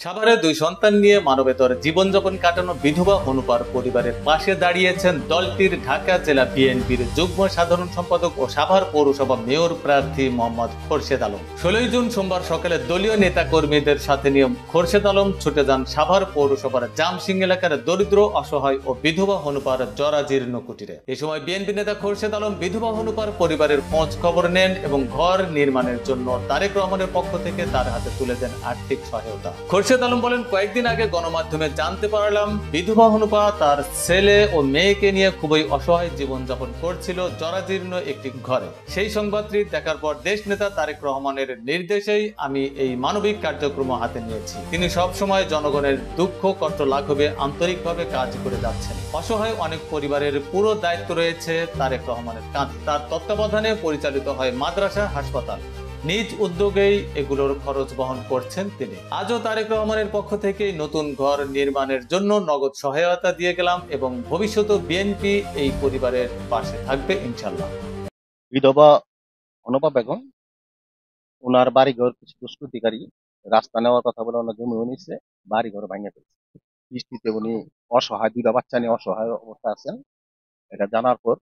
সাভারে দুই সন্তান নিয়ে মানবেতর জীবনযাপন কাটানো বিধবা অনুপার পরিবারের পাশে দাঁড়িয়েছেন দলটির ঢাকা জেলা বিএনপির যুগ্ম সাধারণ সম্পাদক ও সাভার পৌরসভা মেয়র প্রার্থী মোহাম্মদ খোরশেদ আলম। ১৬ জুন সোমবার সকালে দলীয় নেতা কর্মীদের সাথে নিয়ে খোরশেদ আলম ছুটে যান সাভার পৌরসভার জামসিং এলাকার দরিদ্র, অসহায় ও বিধবা অনুপার জরাজীর্ণ কুটিরে। এ সময় বিএনপি নেতা খোরশেদ আলম বিধবা অনুপার পরিবারের খোঁজ খবর নেন এবং ঘর নির্মাণের জন্য তারেক রহমানের পক্ষ থেকে তার হাতে তুলে দেন আর্থিক সহায়তা। খোরশেদ আলম বলেন, কয়েকদিন আগে গণমাধ্যমে জানতে পারলাম বিধবা অনুপা তার ছেলে ও মেয়েকে নিয়ে খুবই অসহায় জীবনযাপন করছিল জরাজীর্ণ একটি ঘরে। সেই সংবাদটি দেখার পর দেশ নেতা তারেক রহমানের নির্দেশেই আমি এই মানবিক কার্যক্রম হাতে নিয়েছি। তিনি সব সময় জনগণের দুঃখ কষ্ট লাঘবে আন্তরিকভাবে কাজ করে যাচ্ছেন। অসহায় অনেক পরিবারের পুরো দায়িত্ব রয়েছে তারেক রহমানের কাঁধে। তার তত্ত্বাবধানে পরিচালিত হয় মাদ্রাসা, হাসপাতাল। নিজ উদ্যোগেই এগুলোর খরচ বহন করছেন তিনি। আজও তারেক রহমানের পক্ষ থেকে নতুন ঘর নির্মাণের জন্য নগদ সহায়তা দিয়ে গেলাম এবং ভবিষ্যতে বিএনপি এই পরিবারের পাশে থাকবে ইনশাল্লাহ। বিধবা অনুপা বেগম, ওনার বাড়িঘর কিছু দুষ্কৃতিকারী রাস্তা নেওয়ার কথা বলে ওনার জমি নিচ্ছে, বাড়িঘর ভাঙে ফেলছে। বৃষ্টিতে উনি অসহায়, দুইটা বাচ্চা নিয়ে অসহায় অবস্থা আছেন। এটা জানার পর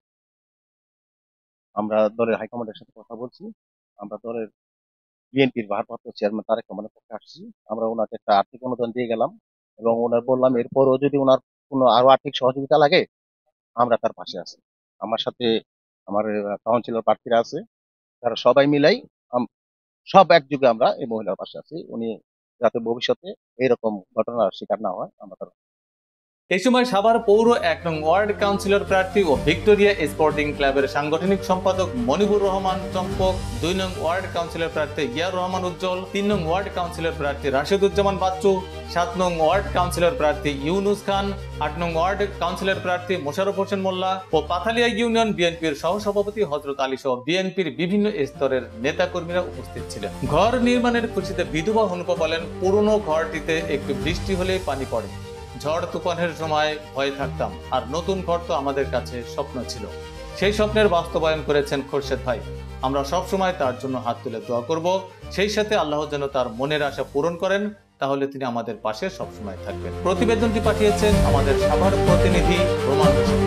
আমরা দলের হাইকমান্ডের সাথে কথা বলছি। আমরা দলের বিএনপির ভারপ্রাপ্ত চেয়ারম্যান তারেক রহমানের পক্ষে আসছি। আমরা ওনাকে একটা আর্থিক অনুদান দিয়ে গেলাম এবং ওনার বললাম এরপরও যদি ওনার কোনো আরো আর্থিক সহযোগিতা লাগে আমরা তার পাশে আছি। আমার সাথে আমার কাউন্সিলর প্রার্থীরা আছে, তারা সবাই মিলাই সব একযোগে আমরা এই মহিলার পাশে আছি। উনি যাতে ভবিষ্যতে এইরকম ঘটনার শিকার না হয় আমরা তার। এই সময় সাভার পৌর ১ নং ওয়ার্ড কাউন্সিলর প্রার্থী ও ভিক্টোরিয়া স্পোর্টিং ক্লাবের সাংগঠনিক সম্পাদক মনিবুর রহমান চম্পক, ২ নং ওয়ার্ড কাউন্সিলর প্রার্থী ইয়ার রহমান উজ্জ্বল, ৩ নং ওয়ার্ড কাউন্সিলর প্রার্থী রাশেদুজ্জামান বাচ্চু, ৭ নং ওয়ার্ড কাউন্সিলর প্রার্থী ইউনুস খান, ৮ নং ওয়ার্ড কাউন্সিলর প্রার্থী মোশাররফ হোসেন মোল্লা ও পাথালিয়া ইউনিয়ন বিএনপির সহসভাপতি হযরত আলী সহ বিএনপির বিভিন্ন স্তরের নেতাকর্মীরা উপস্থিত ছিলেন। ঘর নির্মাণের খুশিতে বিধবা অনুপা বলেন, পুরনো ঘরটিতে একটু বৃষ্টি হলেই পানি পড়ে। ঝড় তুফানের সময় ভয়ে থাকতাম, আর নতুন ঘর তো আমাদের কাছে স্বপ্ন ছিল। সেই স্বপ্নের বাস্তবায়ন করেছেন খোরশেদ ভাই। আমরা সব সময় তার জন্য হাত তুলে দোয়া করব, সেই সাথে আল্লাহ যেন তার মনের আশা পূরণ করেন, তাহলে তিনি আমাদের পাশে সবসময় থাকবেন। প্রতিবেদনটি পাঠিয়েছেন আমাদের সাভার প্রতিনিধি রোমান হোসেন।